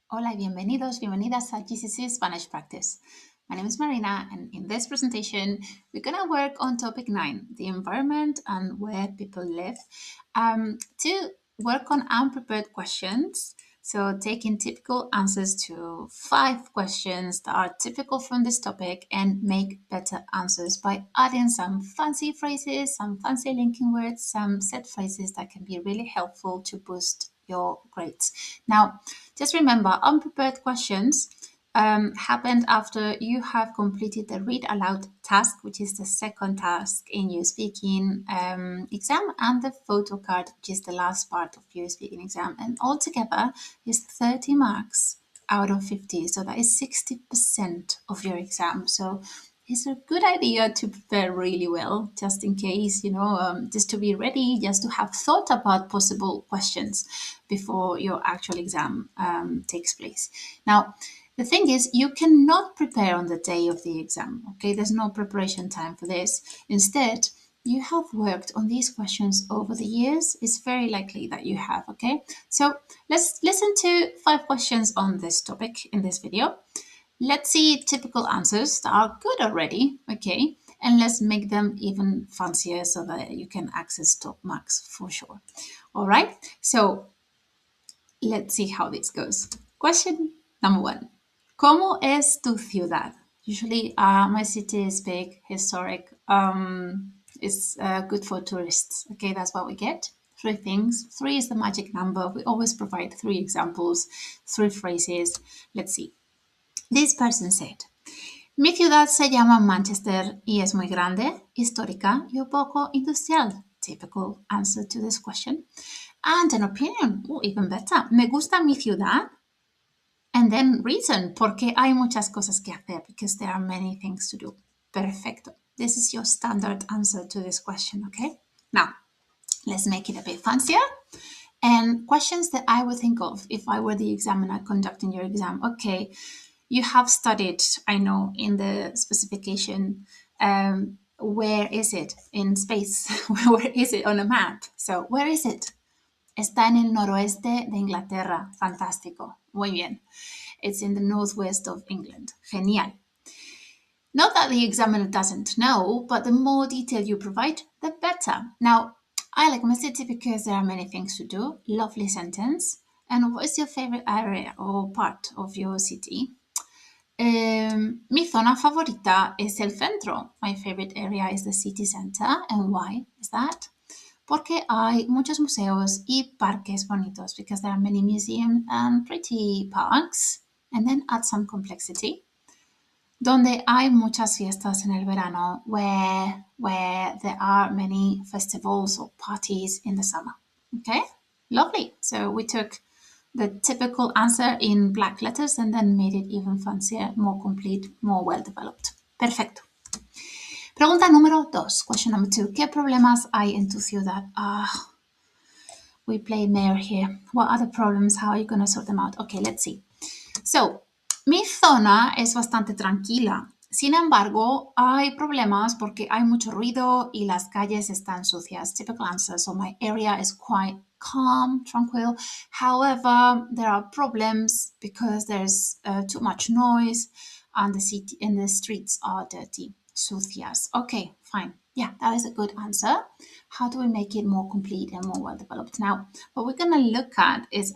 Hola y bienvenidos, bienvenidas a GCSE Spanish Practice. My name is Marina, and in this presentation, we're going to work on topic 9, the environment and where people live, to work on unprepared questions. So taking typical answers to 5 questions that are typical from this topic and make better answers by adding some fancy phrases, some fancy linking words, some set phrases that can be really helpful to boost your grades. Now, just remember, unprepared questions happened after you have completed the read aloud task, which is the second task in your speaking exam, and the photo card, which is the last part of your speaking exam. And altogether is 30 marks out of 50. So that is 60% of your exam. So it's a good idea to prepare really well, just in case, just to be ready, just to have thought about possible questions before your actual exam takes place. Now, the thing is, you cannot prepare on the day of the exam, okay? There's no preparation time for this. Instead, you have worked on these questions over the years. It's very likely that you have, okay? So let's listen to 5 questions on this topic in this video. Let's see typical answers that are good already, okay? And let's make them even fancier so that you can access top marks for sure. All right, so let's see how this goes. Question number 1. ¿Cómo es tu ciudad? Usually my city is big, historic. It's good for tourists. Okay, that's what we get. 3 things. 3 is the magic number. We always provide 3 examples, 3 phrases. Let's see. This person said, mi ciudad se llama Manchester y es muy grande, histórica y un poco industrial. Typical answer to this question. And an opinion, even better. Me gusta mi ciudad. And then reason, porque hay muchas cosas que hacer, because there are many things to do. Perfecto. This is your standard answer to this question, okay? Now, let's make it a bit fancier. And questions that I would think of if I were the examiner conducting your exam. Okay, you have studied, I know, in the specification, where is it in space? Where is it on a map? So, where is it? Está en el noroeste de Inglaterra. Fantástico. Muy bien. It's in the northwest of England. Genial. Not that the examiner doesn't know, but the more detail you provide, the better. Now, I like my city because there are many things to do. Lovely sentence. And what is your favorite area or part of your city? Mi zona favorita es el centro. My favorite area is the city center. And why is that? Porque hay muchos museos y parques bonitos, because there are many museums and pretty parks. And then add some complexity. Donde hay muchas fiestas en el verano, where there are many festivals or parties in the summer. Okay, lovely. So we took the typical answer in black letters and then made it even fancier, more complete, more well-developed. Perfecto. Pregunta número 2, question number 2. ¿Qué problemas hay en tu ciudad? We play mayor here. What are the problems? How are you going to sort them out? Okay, let's see. So, mi zona es bastante tranquila. Sin embargo, hay problemas porque hay mucho ruido y las calles están sucias. Typical answer. So my area is quite calm, tranquil. However, there are problems because there's too much noise and the streets are dirty. Sucias. Okay, fine. Yeah, that is a good answer. How do we make it more complete and more well developed? Now, what we're going to look at is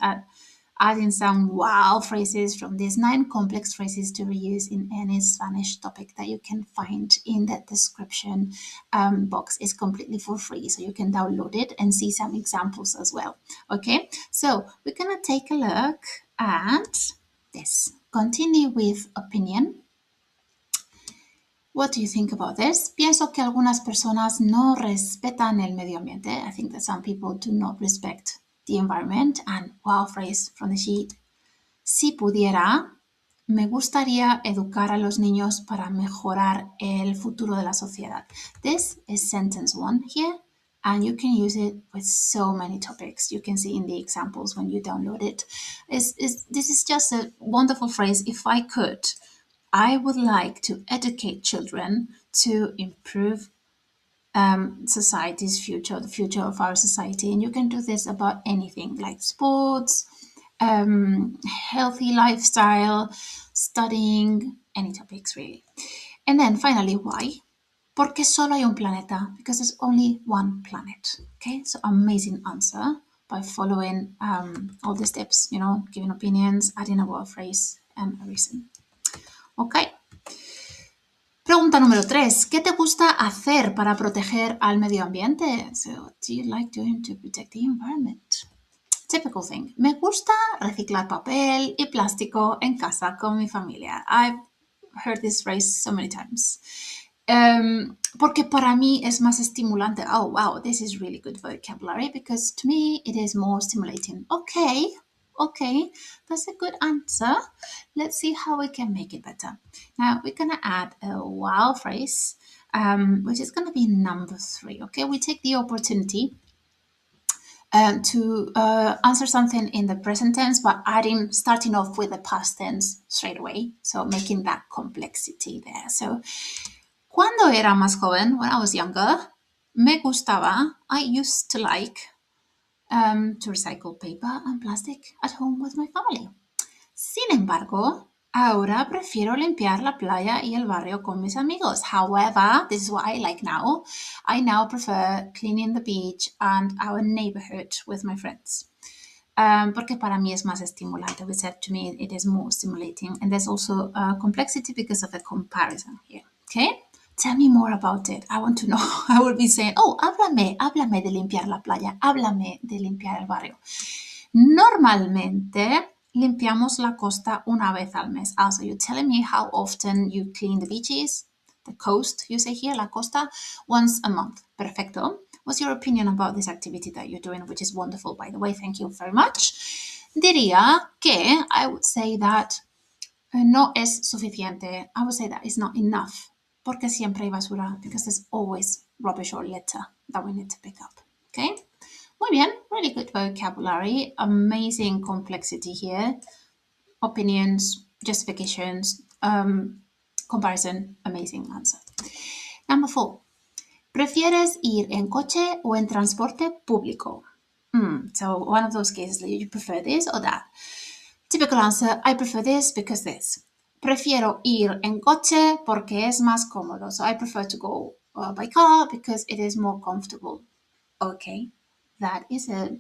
adding some wow phrases from these 9 complex phrases to reuse in any Spanish topic that you can find in the description box. It's completely for free, so you can download it and see some examples as well. Okay, so we're going to take a look at this. Continue with opinion. What do you think about this? Pienso que algunas personas no respetan el medio ambiente. I think that some people do not respect the environment. And wow phrase from the sheet. Si pudiera, me gustaría educar a los niños para mejorar el futuro de la sociedad. This is sentence 1 here, and you can use it with so many topics. You can see in the examples when you download it. This is just a wonderful phrase. If I could, I would like to educate children to improve society's future, the future of our society. And you can do this about anything like sports, healthy lifestyle, studying, any topics really. And then finally, why? Porque solo hay un planeta, because there's only one planet. Okay, so amazing answer by following all the steps, giving opinions, adding a word phrase, and a reason. Okay. Pregunta número 3. ¿Qué te gusta hacer para proteger al medio ambiente? So, what do you like doing to protect the environment? Typical thing. Me gusta reciclar papel y plástico en casa con mi familia. I've heard this phrase so many times. Porque para mí es más estimulante. Oh, wow, this is really good vocabulary because to me it is more stimulating. Okay, that's a good answer. Let's see how we can make it better. Now we're going to add a wow phrase, which is going to be number 3. Okay, we take the opportunity to answer something in the present tense, but starting off with the past tense straight away. So making that complexity there. So, cuando era más joven, when I was younger, me gustaba, I used to like to recycle paper and plastic at home with my family. Sin embargo, ahora prefiero limpiar la playa y el barrio con mis amigos. However, this is what I like now. I now prefer cleaning the beach and our neighborhood with my friends. Porque para mí es más estimulante. We said to me it is more stimulating. And there's also complexity because of the comparison here. Okay? Tell me more about it. I want to know. I would be saying, oh, háblame de limpiar la playa. Háblame de limpiar el barrio. Normalmente limpiamos la costa una vez al mes. Also, you're telling me how often you clean the beaches, the coast, you say here, la costa, once a month. Perfecto. What's your opinion about this activity that you're doing, which is wonderful, by the way? Thank you very much. Diría que I would say that no es suficiente. I would say that it's not enough. Porque siempre hay basura, because there's always rubbish or litter that we need to pick up. Okay? Muy bien, really good vocabulary, amazing complexity here, opinions, justifications, comparison, amazing answer. Number 4, ¿prefieres ir en coche o en transporte público? So one of those cases, you prefer this or that? Typical answer, I prefer this because this. Prefiero ir en coche porque es más cómodo. So I prefer to go by car because it is more comfortable. Okay, that is a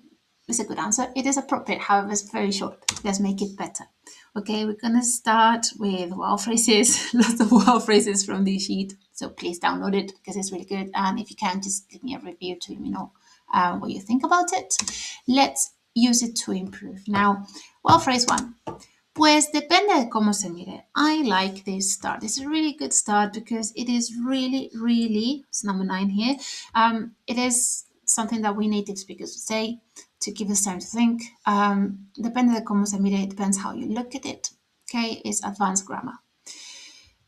good answer. It is appropriate, however, it's very short. Let's make it better. Okay, we're going to start with wow phrases, lots of wow phrases from this sheet. So please download it because it's really good. And if you can, just give me a review to let me know what you think about it. Let's use it to improve. Now, wow phrase 1. Pues depende de cómo se mire. I like this start. It's a really good start because it is really, it's number 9 here. It is something that we native speakers would say to give us time to think. Depende de cómo se mire, it depends how you look at it. Okay, it's advanced grammar.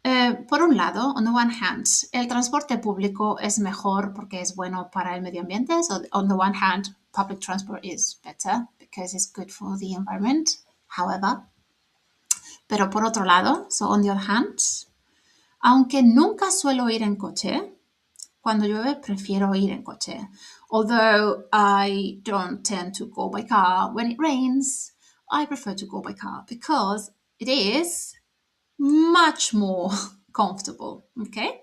Por un lado, on the one hand, el transporte público es mejor porque es bueno para el medio ambiente. So on the one hand, public transport is better because it's good for the environment. However, pero por otro lado, so on the other hand, aunque nunca suelo ir en coche, cuando llueve prefiero ir en coche. Although I don't tend to go by car when it rains, I prefer to go by car because it is much more comfortable. Okay?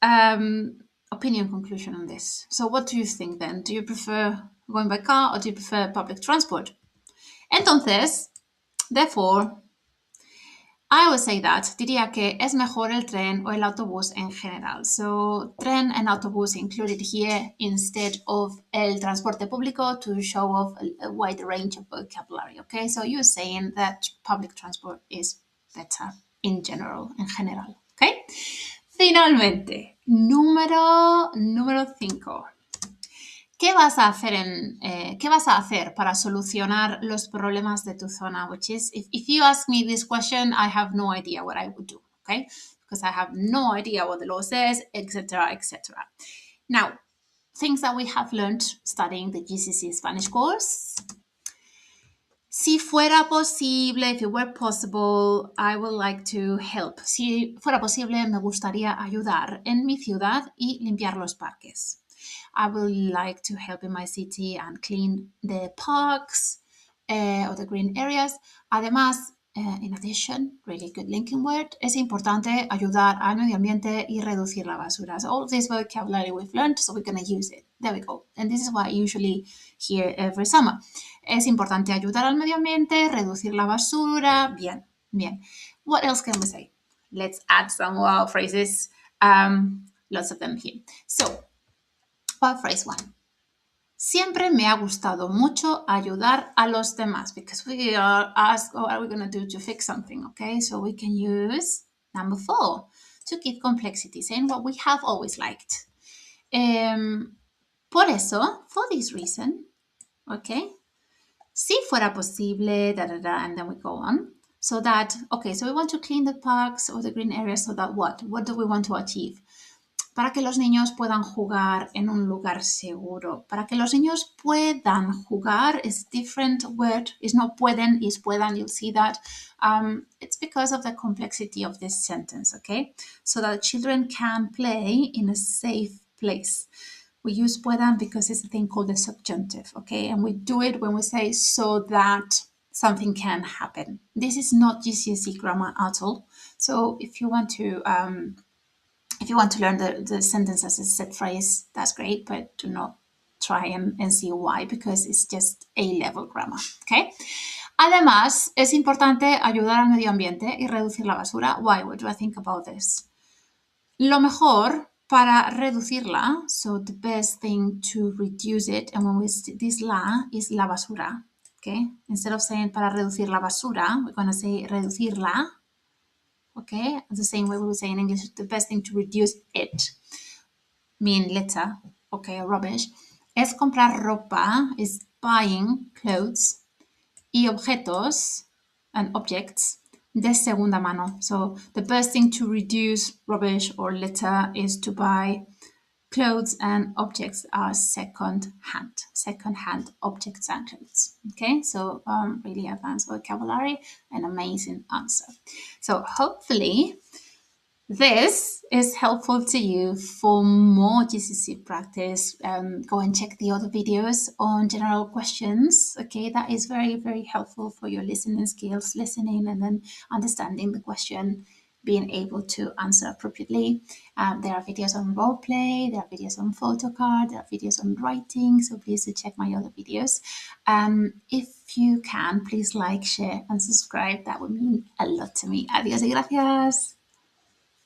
Opinion conclusion on this. So what do you think then? Do you prefer going by car or do you prefer public transport? Entonces, therefore, I would say that, diría que es mejor el tren o el autobús en general. So, tren and autobús included here instead of el transporte público to show off a wide range of vocabulary, okay? So, you're saying that public transport is better in general, en general, okay? Finalmente, número 5. ¿Qué vas a hacer para solucionar los problemas de tu zona? Which is, if you ask me this question, I have no idea what I would do, okay? Because I have no idea what the law says, etc., etc. Now, things that we have learned studying the GCSE Spanish course. Si fuera posible, if it were possible, I would like to help. Si fuera posible, me gustaría ayudar en mi ciudad y limpiar los parques. I would like to help in my city and clean the parks of the green areas. Además, in addition, really good linking word, es importante ayudar al medio ambiente y reducir la basura. So all of this vocabulary we've learned, so we're going to use it. There we go. And this is what I usually hear every summer. Es importante ayudar al medio ambiente, reducir la basura. Bien, bien. What else can we say? Let's add some wow phrases. Lots of them here. So, wow phrase one. Siempre me ha gustado mucho ayudar a los demás, because we are asked, what are we going to do to fix something? Okay, so we can use number 4 to give complexity, saying what we have always liked. Por eso, for this reason, okay, si fuera posible, da da da, and then we go on. So that, okay, so we want to clean the parks or the green areas so that what? What do we want to achieve? Para que los niños puedan jugar en un lugar seguro. Para que los niños puedan jugar is different word. It's not pueden, it's puedan. You'll see that. It's because of the complexity of this sentence, okay? So that children can play in a safe place. We use puedan because it's a thing called the subjunctive, okay? And we do it when we say so that something can happen. This is not GCSE grammar at all. So if you want to learn the sentence as a set phrase, that's great, but do not try and see why, because it's just A-level grammar, okay? Además, es importante ayudar al medio ambiente y reducir la basura. Why? What do I think about this? Lo mejor para reducirla, so the best thing to reduce it, and when we this la is la basura, okay? Instead of saying para reducir la basura, we're going to say reducirla. Okay, the same way we would say in English, the best thing to reduce it, mean litter, okay, or rubbish, es comprar ropa, is buying clothes, y objetos, and objects, de segunda mano. So the best thing to reduce rubbish or litter is to buy clothes and objects are second-hand objects and clothes. Okay, so really advanced vocabulary, an amazing answer. So hopefully this is helpful to you for more GCSE practice. Go and check the other videos on general questions. Okay, that is very, very helpful for your listening skills, listening and then understanding the question, being able to answer appropriately. There are videos on role play, there are videos on photo card, there are videos on writing, so please do check my other videos. If you can, please like, share and subscribe. That would mean a lot to me. Adiós y gracias.